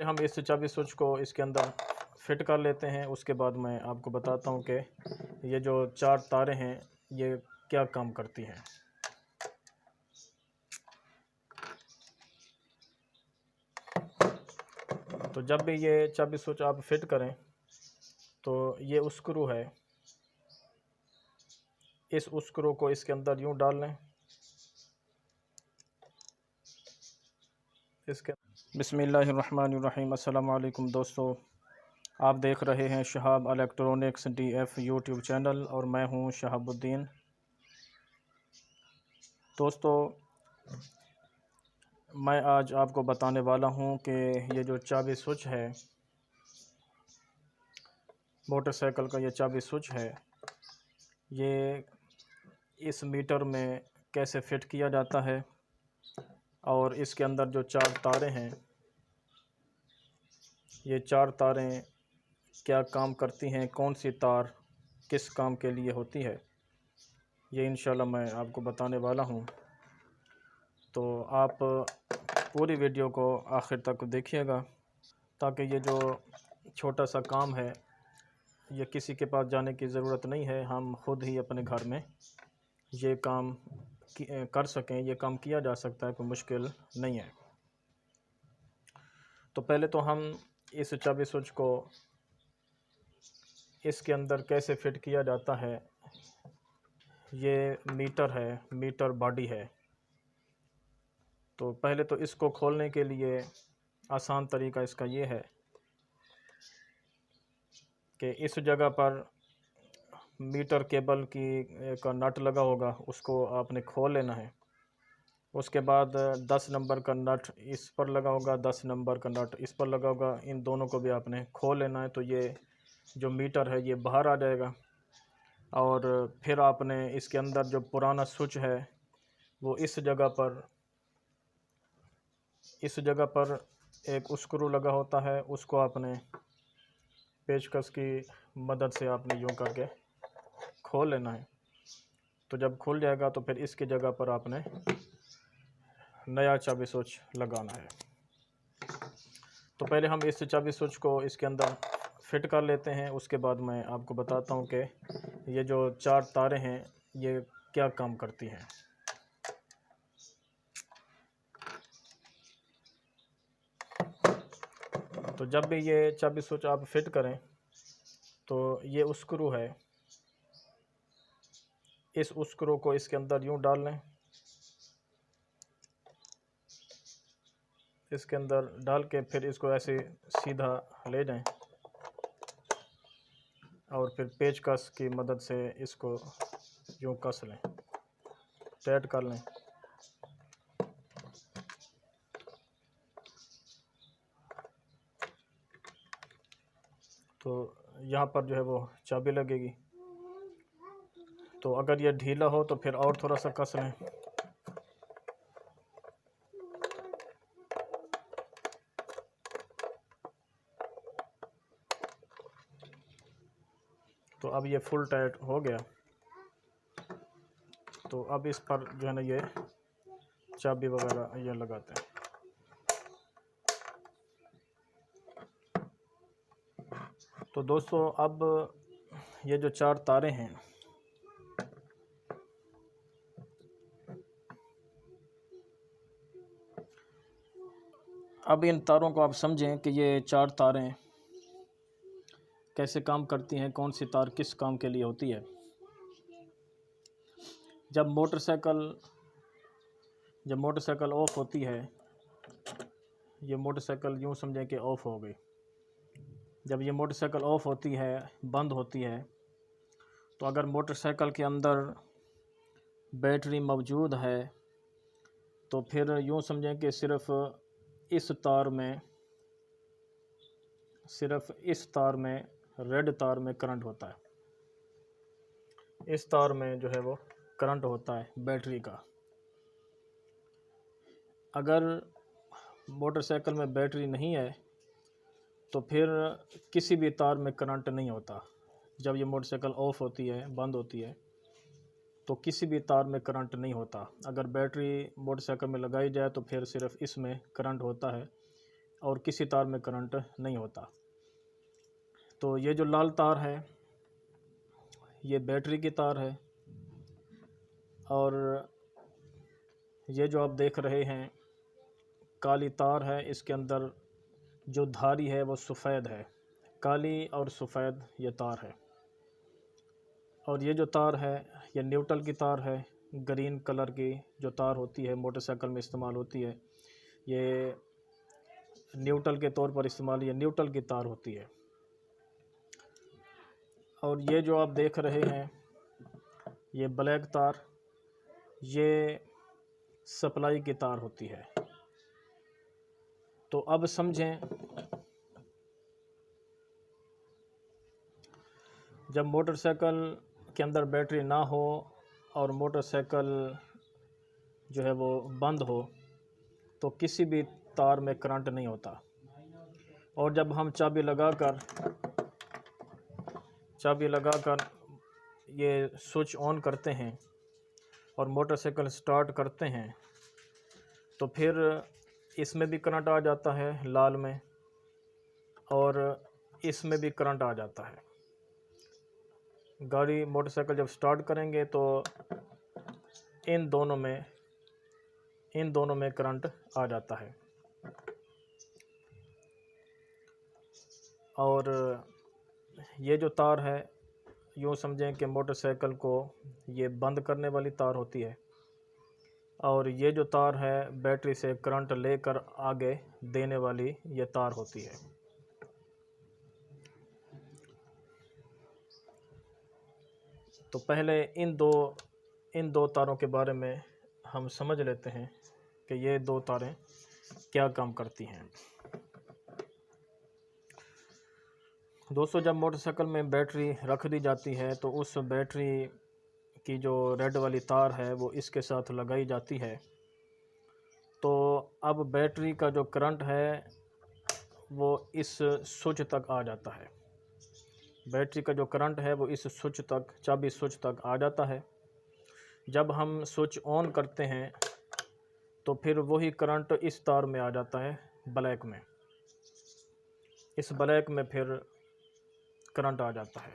हम इस चाबी स्विच को इसके अंदर फिट कर लेते हैं। उसके बाद मैं आपको बताता हूँ कि ये जो 4 तारें हैं ये क्या काम करती हैं। तो जब भी ये चाबी स्विच आप फिट करें तो ये स्क्रू है, इस स्क्रू को इसके अंदर यूँ डाल लें। इसके बिस्मिल्लाहिर्रहमानिर्रहीम। अस्सलाम वालेकुम दोस्तों, आप देख रहे हैं Shahab electronics DF YouTube channel और मैं हूं शहाबुद्दीन। दोस्तों, मैं आज आपको बताने वाला हूं कि ये जो चाबी स्विच है, मोटरसाइकिल का ये चाबी स्विच है, ये इस मीटर में कैसे फ़िट किया जाता है और इसके अंदर जो 4 तारें हैं, ये 4 तारें क्या काम करती हैं, कौन सी तार किस काम के लिए होती है, ये इंशाल्लाह मैं आपको बताने वाला हूं। तो आप पूरी वीडियो को आखिर तक देखिएगा ताकि ये जो छोटा सा काम है ये किसी के पास जाने की ज़रूरत नहीं है, हम ख़ुद ही अपने घर में ये काम कर सकें। ये काम किया जा सकता है, कोई मुश्किल नहीं है। तो पहले तो हम इस चाबी स्विच को इसके अंदर कैसे फ़िट किया जाता है। ये मीटर है, मीटर बॉडी है। तो पहले तो इसको खोलने के लिए आसान तरीका इसका ये है कि इस जगह पर मीटर केबल की का नट लगा होगा, उसको आपने खोल लेना है। उसके बाद 10 नंबर का नट इस पर लगा होगा, 10 नंबर का नट इस पर लगा होगा, इन दोनों को भी आपने खोल लेना है। तो ये जो मीटर है ये बाहर आ जाएगा और फिर आपने इसके अंदर जो पुराना स्विच है वो इस जगह पर एक स्क्रू लगा होता है, उसको आपने पेचकस की मदद से आपने यूँ करके खोल लेना है। तो जब खुल जाएगा तो फिर इसकी जगह पर आपने नया चाबी स्विच लगाना है। तो पहले हम इस चाबी स्विच को इसके अंदर फिट कर लेते हैं। उसके बाद मैं आपको बताता हूँ कि ये जो 4 तारें हैं ये क्या काम करती हैं। तो जब भी ये चाबी स्विच आप फिट करें तो ये स्क्रू है, इस स्क्रू को इसके अंदर यूँ डाल लें। इसके अंदर डाल के फिर इसको ऐसे सीधा ले जाएं और फिर पेचकस की मदद से इसको यूँ कस लें, टाइट कर लें। तो यहाँ पर जो है वो चाबी लगेगी। तो अगर ये ढीला हो तो फिर और थोड़ा सा कस लें। तो अब ये फुल टाइट हो गया। तो अब इस पर जो है ना ये चाबी वगैरह ये लगाते हैं। तो दोस्तों, अब ये जो 4 तारें हैं अब इन तारों को आप समझें कि ये 4 तारें कैसे काम करती हैं, कौन सी तार किस काम के लिए होती है। जब मोटरसाइकिल ऑफ होती है, ये मोटरसाइकिल यूँ समझें कि ऑफ़ हो गई। जब ये मोटरसाइकिल ऑफ होती है, बंद होती है, तो अगर मोटरसाइकिल के अंदर बैटरी मौजूद है तो फिर यूँ समझें कि सिर्फ़ इस तार में रेड तार में करंट होता है। इस तार में जो है वो करंट होता है बैटरी का। अगर मोटरसाइकिल में बैटरी नहीं है तो फिर किसी भी तार में करंट नहीं होता। जब ये मोटरसाइकिल ऑफ होती है, बंद होती है, तो किसी भी तार में करंट नहीं होता। अगर बैटरी मोटरसाइकिल में लगाई जाए तो फिर सिर्फ इसमें करंट होता है और किसी तार में करंट नहीं होता। तो ये जो लाल तार है ये बैटरी की तार है, और ये जो आप देख रहे हैं काली तार है, इसके अंदर जो धारी है वो सफ़ेद है। काली और सफ़ेद ये तार है। और ये जो तार है ये न्यूट्रल की तार है। ग्रीन कलर की जो तार होती है मोटरसाइकिल में इस्तेमाल होती है, ये न्यूट्रल के तौर पर इस्तेमाल, ये न्यूट्रल की तार होती है। और ये जो आप देख रहे हैं ये ब्लैक तार, ये सप्लाई की तार होती है। तो अब समझें, जब मोटरसाइकिल के अंदर बैटरी ना हो और मोटरसाइकिल जो है वो बंद हो तो किसी भी तार में करंट नहीं होता। और जब हम चाबी लगाकर ये स्विच ऑन करते हैं और मोटरसाइकिल स्टार्ट करते हैं तो फिर इसमें भी करंट आ जाता है लाल में, और इसमें भी करंट आ जाता है। गाड़ी मोटरसाइकिल जब स्टार्ट करेंगे तो इन दोनों में करंट आ जाता है। और ये जो तार है यूँ समझें कि मोटरसाइकिल को ये बंद करने वाली तार होती है, और ये जो तार है बैटरी से करंट लेकर आगे देने वाली ये तार होती है। तो पहले इन दो तारों के बारे में हम समझ लेते हैं कि ये दो तारें क्या काम करती हैं। दोस्तों, जब मोटरसाइकिल में बैटरी रख दी जाती है तो उस बैटरी की जो रेड वाली तार है वो इसके साथ लगाई जाती है। तो अब बैटरी का जो करंट है वो इस स्विच तक आ जाता है। बैटरी का जो करंट है वो इस स्विच तक, चाबी स्विच तक आ जाता है। जब हम स्विच ऑन करते हैं तो फिर वही करंट इस तार में आ जाता है, ब्लैक में। इस ब्लैक में फिर करंट आ जाता है।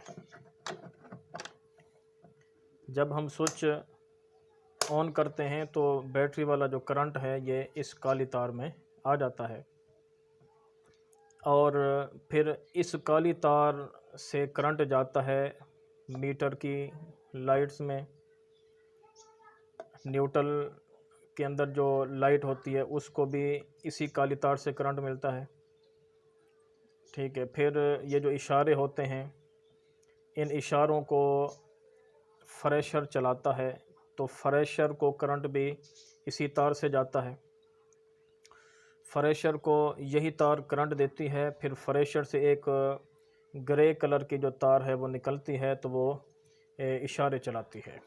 जब हम स्विच ऑन करते हैं तो बैटरी वाला जो करंट है ये इस काली तार में आ जाता है, और फिर इस काली तार से करंट जाता है मीटर की लाइट्स में। न्यूट्रल के अंदर जो लाइट होती है उसको भी इसी काली तार से करंट मिलता है। ठीक है, फिर ये जो इशारे होते हैं इन इशारों को फ्रेशर चलाता है, तो फ्रेशर को करंट भी इसी तार से जाता है। फ्रेशर को यही तार करंट देती है। फिर फ्रेशर से एक ग्रे कलर की जो तार है वो निकलती है, तो वो इशारे चलाती है।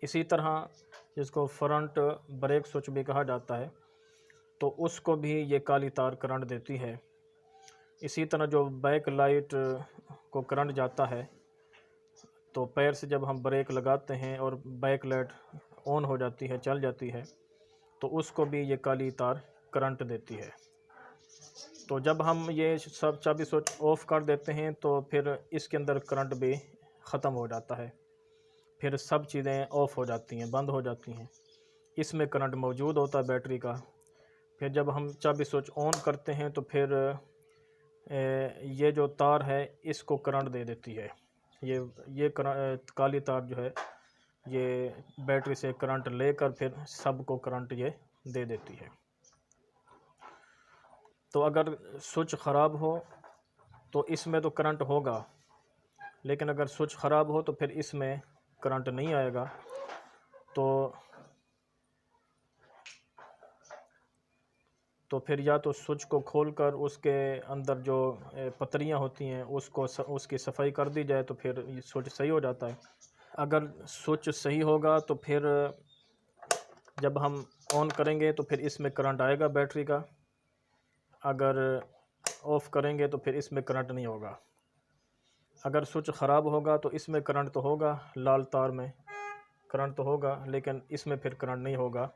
इसी तरह जिसको फ्रंट ब्रेक स्विच भी कहा जाता है, तो उसको भी ये काली तार करंट देती है। इसी तरह जो बैक लाइट को करंट जाता है, तो पैर से जब हम ब्रेक लगाते हैं और बैक लाइट ऑन हो जाती है, चल जाती है, तो उसको भी ये काली तार करंट देती है। तो जब हम ये सब चाबी स्विच ऑफ कर देते हैं तो फिर इसके अंदर करंट भी ख़त्म हो जाता है। फिर सब चीज़ें ऑफ़ हो जाती हैं, बंद हो जाती हैं। इसमें करंट मौजूद होता है बैटरी का। फिर जब हम चाबी स्विच ऑन करते हैं तो फिर ये जो तार है इसको करंट दे देती है। ये काली तार जो है ये बैटरी से करंट लेकर फिर सबको करंट ये दे देती है। तो अगर स्विच ख़राब हो तो इसमें तो करंट होगा, लेकिन अगर स्विच ख़राब हो तो फिर इसमें करंट नहीं आएगा। तो फिर या तो स्विच को खोलकर उसके अंदर जो पतरियाँ होती हैं उसकी सफाई कर दी जाए, तो फिर ये स्विच सही हो जाता है। अगर स्विच सही होगा तो फिर जब हम ऑन करेंगे तो फिर इसमें करंट आएगा बैटरी का। अगर ऑफ़ करेंगे तो फिर इसमें करंट नहीं होगा। अगर स्विच ख़राब होगा तो इसमें करंट तो होगा, लाल तार में करंट तो होगा, लेकिन इसमें फिर करंट नहीं होगा।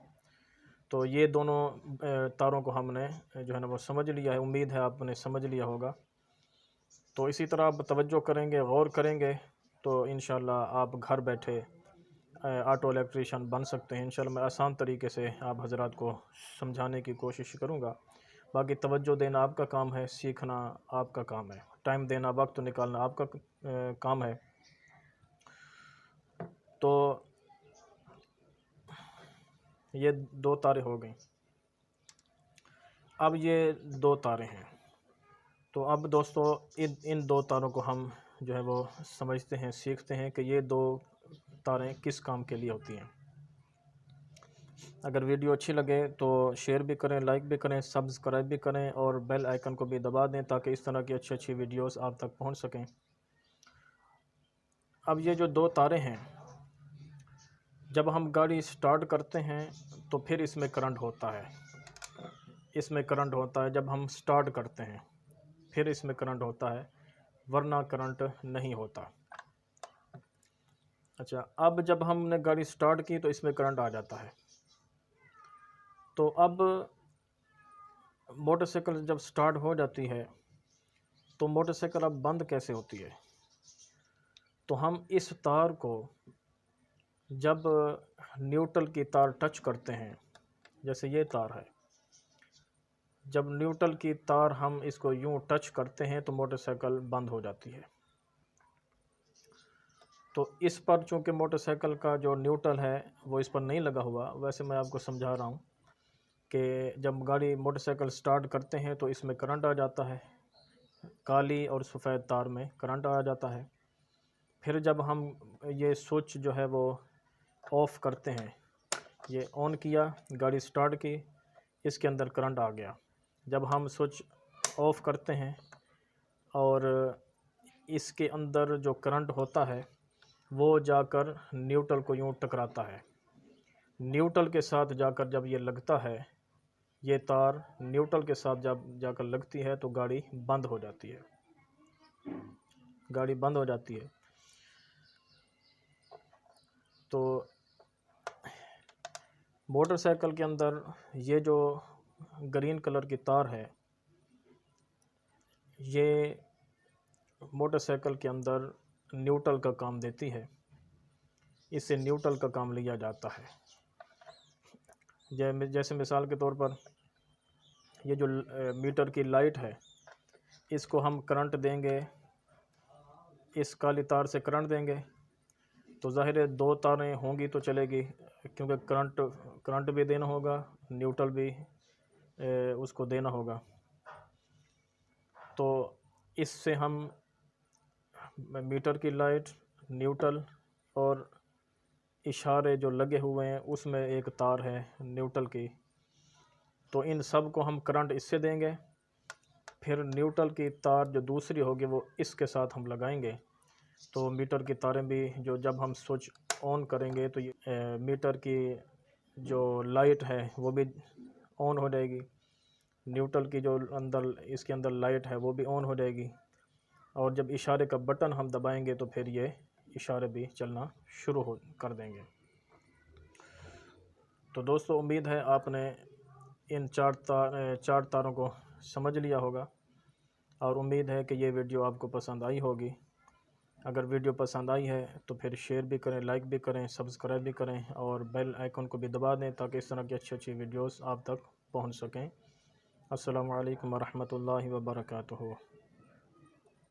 तो ये दोनों तारों को हमने जो है ना वो समझ लिया है, उम्मीद है आपने समझ लिया होगा। तो इसी तरह आप तवज्जो करेंगे, गौर करेंगे, तो इंशाल्लाह आप घर बैठे ऑटो इलेक्ट्रीशियन बन सकते हैं। इंशाल्लाह मैं आसान तरीके से आप हज़रात को समझाने की कोशिश करूँगा। बाकी तवज्जो देना आपका काम है, सीखना आपका काम है, टाइम देना, वक्त निकालना आपका काम है। तो ये 2 तारे हो गई। अब ये 2 तारे हैं। तो अब दोस्तों इन 2 तारों को हम जो है वो समझते हैं, सीखते हैं कि ये 2 तारें किस काम के लिए होती हैं। अगर वीडियो अच्छी लगे तो शेयर भी करें, लाइक भी करें, सब्सक्राइब भी करें और बेल आइकन को भी दबा दें ताकि इस तरह की अच्छी अच्छी वीडियोस आप तक पहुंच सकें। अब ये जो 2 तारे हैं, जब हम गाड़ी स्टार्ट करते हैं तो फिर इसमें करंट होता है। इसमें करंट होता है जब हम स्टार्ट करते हैं, फिर इसमें करंट होता है, वरना करंट नहीं होता। अच्छा, अब जब हमने गाड़ी स्टार्ट की तो इसमें करंट आ जाता है। तो अब मोटरसाइकिल जब स्टार्ट हो जाती है तो मोटरसाइकिल अब बंद कैसे होती है? तो हम इस तार को जब न्यूट्रल की तार टच करते हैं, जैसे ये तार है, जब न्यूट्रल की तार हम इसको यूं टच करते हैं तो मोटरसाइकिल बंद हो जाती है। तो इस पर चूँकि मोटरसाइकिल का जो न्यूट्रल है वो इस पर नहीं लगा हुआ, वैसे मैं आपको समझा रहा हूँ कि जब गाड़ी मोटरसाइकिल स्टार्ट करते हैं तो इसमें करंट आ जाता है, काली और सफ़ेद तार में करंट आ जाता है। फिर जब हम ये स्विच जो है वो ऑफ़ करते हैं, ये ऑन किया, गाड़ी स्टार्ट की, इसके अंदर करंट आ गया। जब हम स्विच ऑफ़ करते हैं और इसके अंदर जो करंट होता है वो जाकर न्यूट्रल को यूँ टकराता है। न्यूट्रल के साथ जाकर जब ये लगता है, ये तार न्यूट्रल के साथ जब जाकर लगती है तो गाड़ी बंद हो जाती है। गाड़ी बंद हो जाती है। तो मोटरसाइकिल के अंदर ये जो ग्रीन कलर की तार है, ये मोटरसाइकिल के अंदर न्यूट्रल का काम देती है। इससे न्यूट्रल का काम लिया जाता है। जैसे मिसाल के तौर पर ये जो मीटर की लाइट है, इसको हम करंट देंगे, इस काली तार से करंट देंगे तो ज़ाहिर है 2 तारें होंगी तो चलेगी, क्योंकि करंट भी देना होगा, न्यूट्रल भी उसको देना होगा। तो इससे हम मीटर की लाइट, न्यूट्रल और इशारे जो लगे हुए हैं उसमें एक तार है न्यूट्रल की, तो इन सब को हम करंट इससे देंगे। फिर न्यूट्रल की तार जो दूसरी होगी वो इसके साथ हम लगाएंगे, तो मीटर की तारें भी जो जब हम स्विच ऑन करेंगे तो ये मीटर की जो लाइट है वो भी ऑन हो जाएगी, न्यूट्रल की जो अंदर इसके अंदर लाइट है वो भी ऑन हो जाएगी, और जब इशारे का बटन हम दबाएंगे तो फिर ये इशारे भी चलना शुरू कर देंगे। तो दोस्तों, उम्मीद है आपने इन 4 तारों को समझ लिया होगा और उम्मीद है कि ये वीडियो आपको पसंद आई होगी। अगर वीडियो पसंद आई है तो फिर शेयर भी करें, लाइक भी करें, सब्सक्राइब भी करें और बेल आइकन को भी दबा दें ताकि इस तरह की अच्छी अच्छी वीडियोस आप तक पहुंच सकें। अस्सलामु अलैकुम वरहमतुल्लाहि वबरकातुहू।